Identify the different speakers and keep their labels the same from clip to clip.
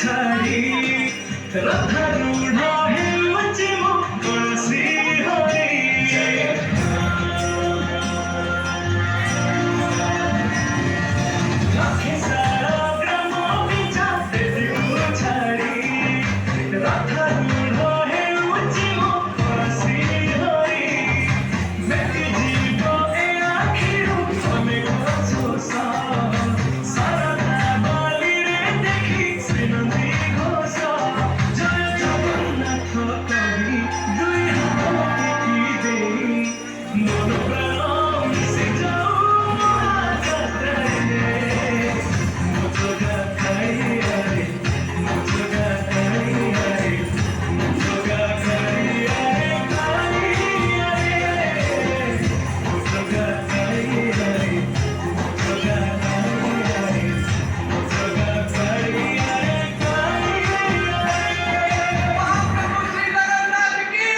Speaker 1: ଛାଡ଼ି ରଥାରୂଢ଼ ହେଉଛି ମୋ କଳସି ହରି ଲକ୍ଷେ ସାରା ଗ୍ରାମ ପିଛା ଦେବୀକୁ ଛାଡ଼ି ରଥାରୂଢ଼ ହେଉଛି ମୋ କଳସି ହରି ମେଟି ଯିବ ଏ ଆଖିରୁ ଅନେକ ଶୋଷ ଶରଧା ବାଲିରେ ଦେଖି ଶ୍ରୀନନ୍ଦୀ ଘୋଷ ଜୟ ଜଗନ୍ନାଥ କହି ଦୁଇ ହାତ ଟେକି ଦେଇ ମୋର ପ୍ରାଣ ମିଶି ଯାଉ ମହାଯାତ୍ରାରେ ମୋ ଜଗା କାଳିଆରେ ମୋ ଜଗା କାଳିଆରେ ମୋ ଜଗା କାଳିଆରେ କାଳିଆରେ ମୋ ଜଗା କାଳିଆରେ ମୋ ଜଗା କାଳିଆରେ ମୋ ଜଗା କାଳିଆରେ କାଳିଆରେ ମହାପ୍ରଭୁ ଶ୍ରୀ ଜଗନ୍ନାଥ की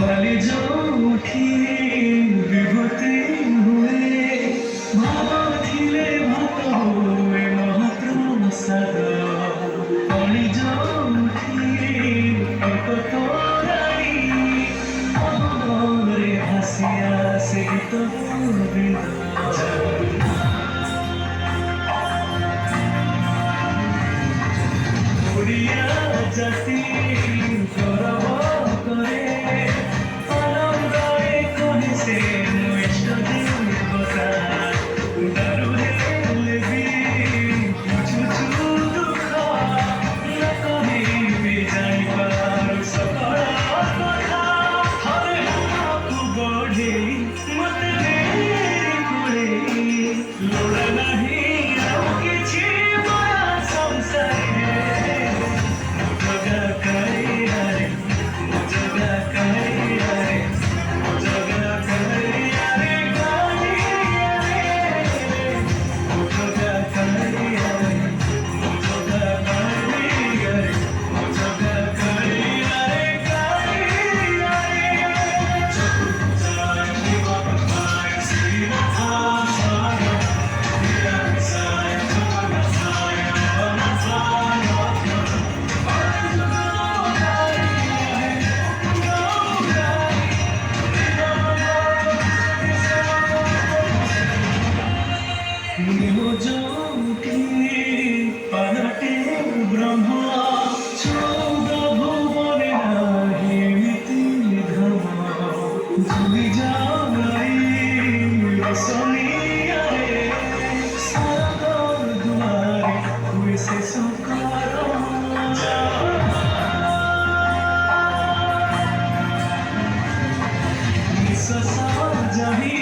Speaker 1: बाली जोठी विभूति हुए भाव थिले भात हुए महाप्रसाद पानी जोठी एक तोराई अमरे भासिया से तो गोविंद ଓଡ଼ିଆ ଜାତି ଗୌରବ କରେ ଆନନ୍ଦରେ କହେ ସେ ମୋ ଇଷ୍ଟ ଦେବତା ଦାରୁ ହେଲେ ବି ବୁଝୁଛୁ ଦୁଃଖ ନ କହିବି ଜାଣିପାରୁ ସକଳ କଥା ଥରେ ହାତକୁ ବଢ଼େଇ ମୋତେ ନେଇ କୋଳେଇ ଲୋଡ଼ା ନାହିଁ ଆଉ କିଛି ମାୟା ସଂସାରରେ ମୋ ଜଗା କାଳିଆରେ ମୋ ଜଗା କାଳିଆରେ ମୋ ଜଗା କାଳିଆରେ କାଳିଆରେ ମୋ ଜଗା କାଳିଆରେ ମୋ ଜଗା କାଳିଆରେ ମୋ ଜଗା କାଳିଆରେ କାଳିଆରେ ଚତୁର୍ଭୁଜାୟ ଶିବପଦ୍ମାୟ ଶ୍ରୀନାଥାୟ ନିରାମିଷାୟ ଜଗନ୍ନାଥାୟ ନମଃ पानटे ब्रह्म चौद भुवने नाही मिति धर्म जुली जाई रसनियारे सागर दुआरे हुए से संकार निश्वास जाही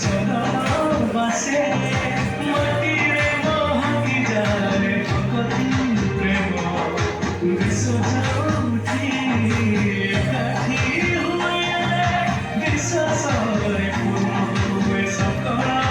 Speaker 1: चरण बासे माटीरे महकी जाए भगती प्रेम विश्व जाऊठी एकाठी हुए विश्वासरे पूर्ण हुए सकल